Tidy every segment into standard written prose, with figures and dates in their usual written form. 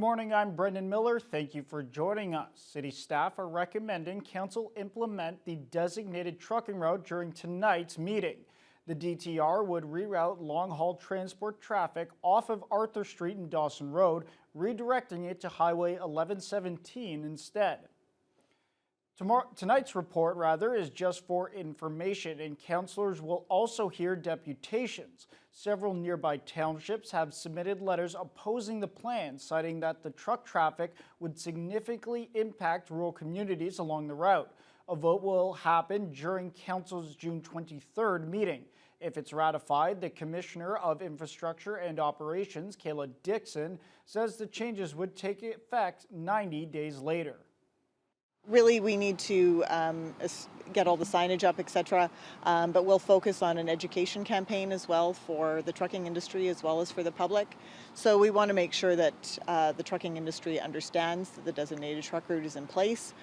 morning, I'm Brendan Miller. Thank you for joining us. City staff are recommending council implement the designated trucking route during tonight's meeting. The DTR would reroute long-haul transport traffic off of Arthur Street and Dawson Road, redirecting it to Highway 1117 instead. Tonight's report, is just for information, and councillors will also hear deputations. Several nearby townships have submitted letters opposing the plan, citing that the truck traffic would significantly impact rural communities along the route. A vote will happen during council's June 23rd meeting. If it's ratified, the Commissioner of Infrastructure and Operations, Kayla Dixon, says the changes would take effect 90 days later. Really, we need to get all the signage up, etc. But we'll focus on an education campaign as well for the trucking industry as well as for the public. So we want to make sure that the trucking industry understands that the designated truck route is in place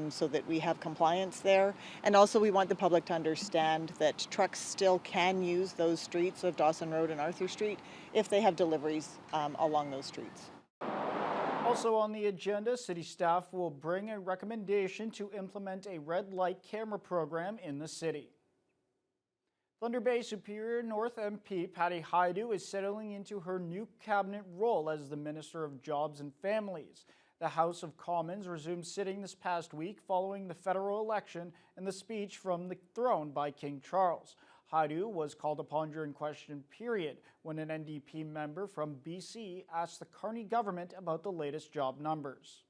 so that we have compliance there. And also we want the public to understand that trucks still can use those streets of Dawson Road and Arthur Street if they have deliveries along those streets. Also on the agenda, city staff will bring a recommendation to implement a red light camera program in the city. Thunder Bay Superior North MP Patty Hajdu is settling into her new cabinet role as the Minister of Jobs and Families. The House of Commons resumed sitting this past week following the federal election and the speech from the throne by King Charles. Hajdu was called upon during question period when an NDP member from BC asked the Carney government about the latest job numbers.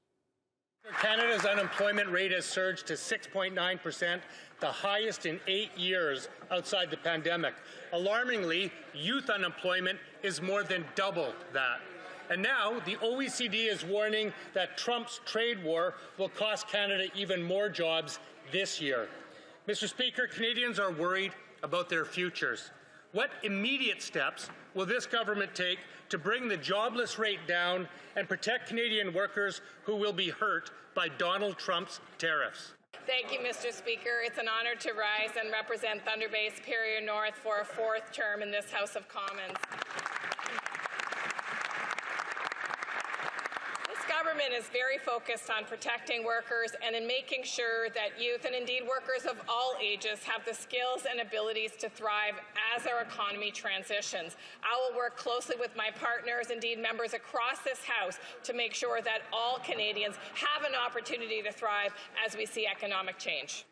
Canada's unemployment rate has surged to 6.9%, the highest in 8 years outside the pandemic. Alarmingly, youth unemployment is more than double that. And now the OECD is warning that Trump's trade war will cost Canada even more jobs this year. Mr. Speaker, Canadians are worried about their futures. What immediate steps will this government take to bring the jobless rate down and protect Canadian workers who will be hurt by Donald Trump's tariffs? Thank you, Mr. Speaker. It's an honor to rise and represent Thunder Bay Superior North for a fourth term in this House of Commons. Government is very focused on protecting workers and in making sure that youth and indeed workers of all ages have the skills and abilities to thrive as our economy transitions. I will work closely with my partners, indeed members across this House, to make sure that all Canadians have an opportunity to thrive as we see economic change.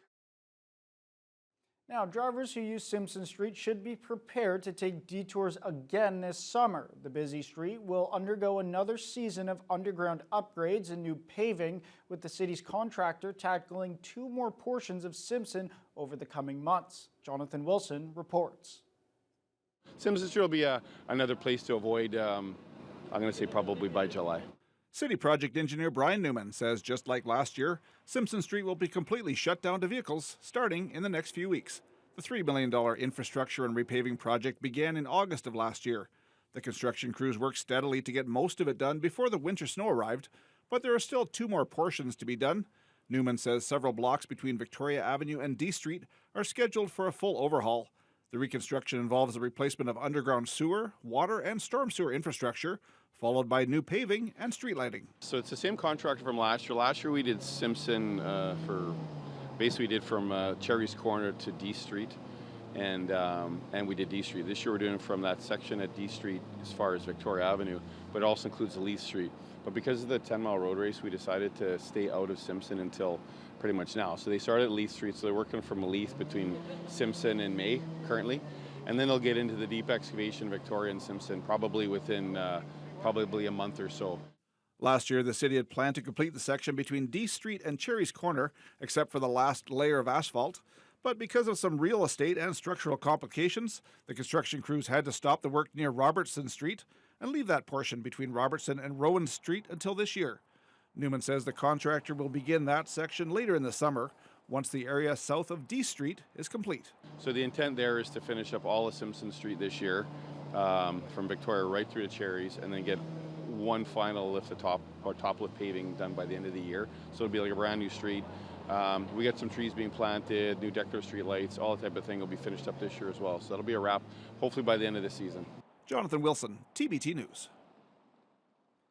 Now, drivers who use Simpson Street should be prepared to take detours again this summer. The busy street will undergo another season of underground upgrades and new paving, with the city's contractor tackling 2 more portions of Simpson over the coming months. Jonathan Wilson reports. Simpson Street will be another place to avoid, I'm going to say probably by July. City project engineer Brian Newman says just like last year, Simpson Street will be completely shut down to vehicles starting in the next few weeks. The $3 million infrastructure and repaving project began in August of last year. The construction crews worked steadily to get most of it done before the winter snow arrived, but there are still 2 more portions to be done. Newman says several blocks between Victoria Avenue and D Street are scheduled for a full overhaul. The reconstruction involves the replacement of underground sewer, water, and storm sewer infrastructure, followed by new paving and street lighting. So it's the same contractor from last year. Last year we did Simpson we did from Cherry's Corner to D Street, and we did D Street. This year we're doing from that section at D Street as far as Victoria Avenue, but it also includes the Leith Street. But because of the 10-mile road race, we decided to stay out of Simpson until pretty much now. So they started at Leith Street, so they're working from Leith between Simpson and May currently, and then they'll get into the deep excavation Victoria and Simpson probably within probably a month or so. Last year, the city had planned to complete the section between D Street and Cherry's Corner, except for the last layer of asphalt. But because of some real estate and structural complications, the construction crews had to stop the work near Robertson Street and leave that portion between Robertson and Rowan Street until this year. Newman says the contractor will begin that section later in the summer, once the area south of D Street is complete. So the intent there is to finish up all of Simpson Street this year, from Victoria right through to Cherries, and then get one final lift of top lift paving done by the end of the year. So it'll be like a brand new street. We got some trees being planted, new decorative street lights, all that type of thing will be finished up this year as well. So that'll be a wrap, hopefully by the end of the season. Jonathan Wilson, TBT News.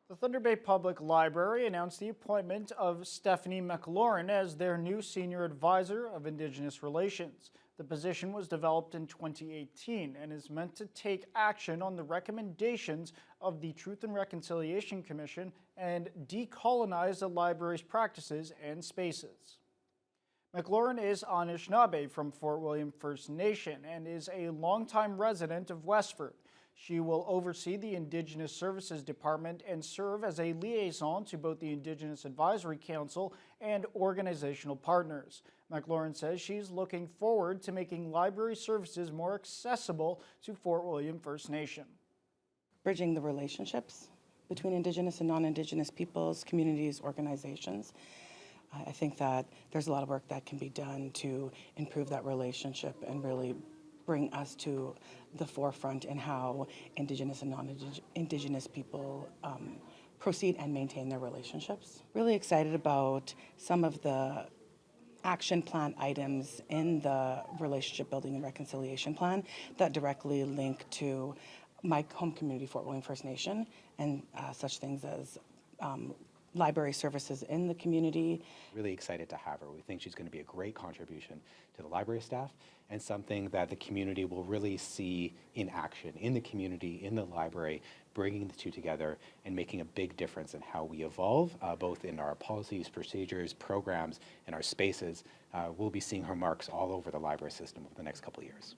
The Thunder Bay Public Library announced the appointment of Stephanie McLaurin as their new Senior Advisor of Indigenous Relations. The position was developed in 2018 and is meant to take action on the recommendations of the Truth and Reconciliation Commission and decolonize the library's practices and spaces. McLaurin is Anishinaabe from Fort William First Nation and is a longtime resident of Westford. She will oversee the Indigenous Services Department and serve as a liaison to both the Indigenous Advisory Council and organizational partners. McLaurin says she's looking forward to making library services more accessible to Fort William First Nation. Bridging the relationships between Indigenous and non-Indigenous peoples, communities, organizations. I think that there's a lot of work that can be done to improve that relationship and really bring us to the forefront in how Indigenous and non-Indigenous people proceed and maintain their relationships. Really excited about some of the action plan items in the Relationship Building and Reconciliation Plan that directly link to my home community, Fort William First Nation, and such things as library services in the community. Really excited to have her. We think she's going to be a great contribution to the library staff and something that the community will really see in action in the community, in the library, bringing the two together and making a big difference in how we evolve, both in our policies, procedures, programs, and our spaces. We'll be seeing her marks all over the library system over the next couple of years.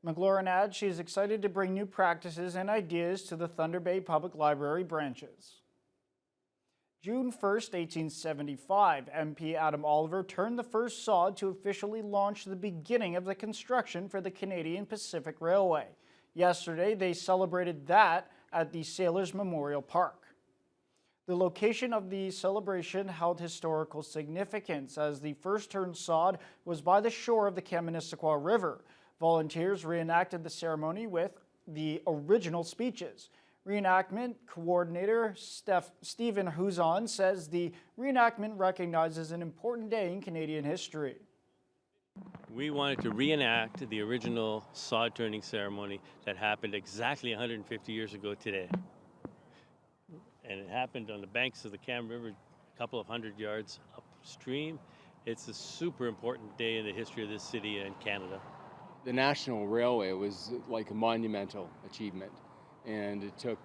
McLaurin adds she is excited to bring new practices and ideas to the Thunder Bay Public Library branches. June 1st, 1875, MP Adam Oliver turned the first sod to officially launch the beginning of the construction for the Canadian Pacific Railway. Yesterday, they celebrated that at the Sailors Memorial Park. The location of the celebration held historical significance as the first turned sod was by the shore of the Kaministiquia River. Volunteers reenacted the ceremony with the original speeches. Reenactment coordinator Stephen Huzon says the reenactment recognizes an important day in Canadian history. We wanted to reenact the original sod turning ceremony that happened exactly 150 years ago today. And it happened on the banks of the Cam River, a couple of hundred yards upstream. It's a super important day in the history of this city and Canada. The National Railway was like a monumental achievement, and it took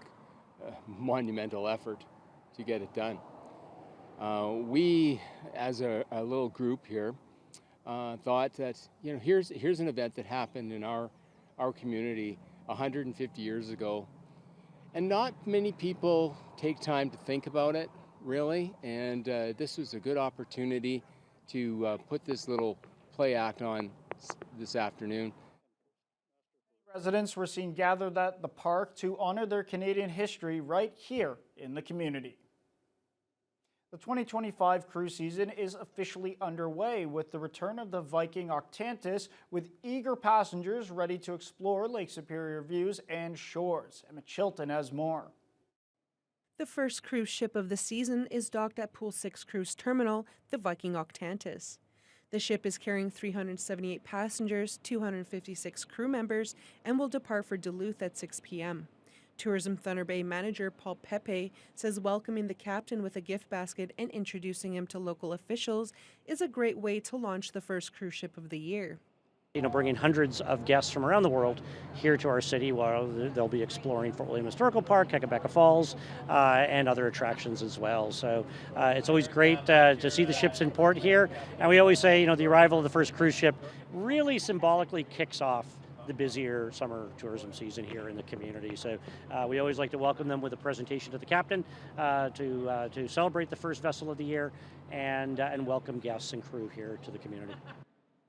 a monumental effort to get it done. We, as a little group here, thought that, you know, here's an event that happened in our community 150 years ago, and not many people take time to think about it, really, and this was a good opportunity to put this little play act on this afternoon. Residents were seen gathered at the park to honor their Canadian history right here in the community. The 2025 cruise season is officially underway with the return of the Viking Octantis, with eager passengers ready to explore Lake Superior views and shores. Emma Chilton has more. The first cruise ship of the season is docked at Pool 6 Cruise Terminal, the Viking Octantis. The ship is carrying 378 passengers, 256 crew members, and will depart for Duluth at 6 p.m. Tourism Thunder Bay manager Paul Pepe says welcoming the captain with a gift basket and introducing him to local officials is a great way to launch the first cruise ship of the year. Bringing hundreds of guests from around the world here to our city while they'll be exploring Fort William Historical Park, Kekabeka Falls, and other attractions as well. So it's always great to see the ships in port here. And we always say, the arrival of the first cruise ship really symbolically kicks off the busier summer tourism season here in the community. So we always like to welcome them with a presentation to the captain to celebrate the first vessel of the year and welcome guests and crew here to the community.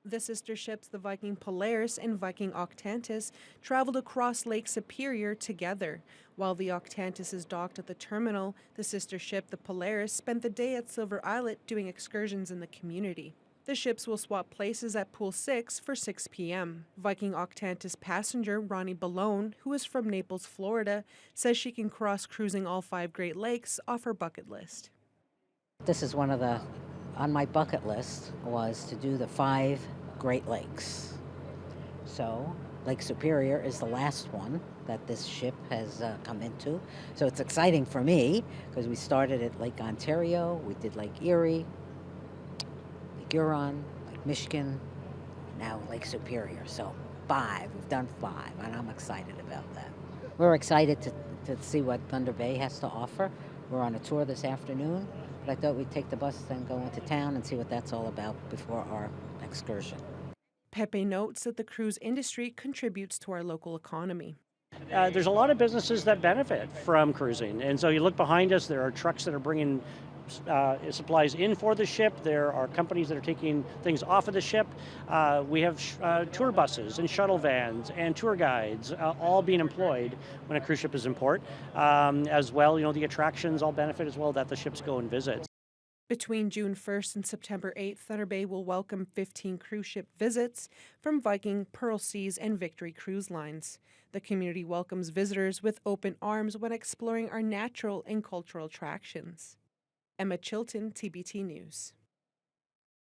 The sister ships, the Viking Polaris and Viking Octantis, traveled across Lake Superior together. While the Octantis is docked at the terminal, the sister ship, the Polaris, spent the day at Silver Islet doing excursions in the community. The ships will swap places at Pool 6 for 6 p.m. Viking Octantis passenger Ronnie Ballone, who is from Naples, Florida, says she can cross cruising all 5 Great Lakes off her bucket list. This is one of the on my bucket list was to do the 5 Great Lakes. So Lake Superior is the last one that this ship has come into. So it's exciting for me because we started at Lake Ontario, we did Lake Erie, Lake Huron, Lake Michigan, now Lake Superior. So 5, we've done 5, and I'm excited about that. We're excited to see what Thunder Bay has to offer. We're on a tour this afternoon, but I thought we'd take the bus and go into town and see what that's all about before our excursion. Pepe notes that the cruise industry contributes to our local economy. There's a lot of businesses that benefit from cruising. And so you look behind us, there are trucks that are bringing supplies in for the ship. There are companies that are taking things off of the ship. We have tour buses and shuttle vans and tour guides all being employed when a cruise ship is in port. As well, the attractions all benefit as well that the ships go and visit. Between June 1st and September 8th, Thunder Bay will welcome 15 cruise ship visits from Viking, Pearl Seas, and Victory Cruise Lines. The community welcomes visitors with open arms when exploring our natural and cultural attractions. Emma Chilton, TBT News.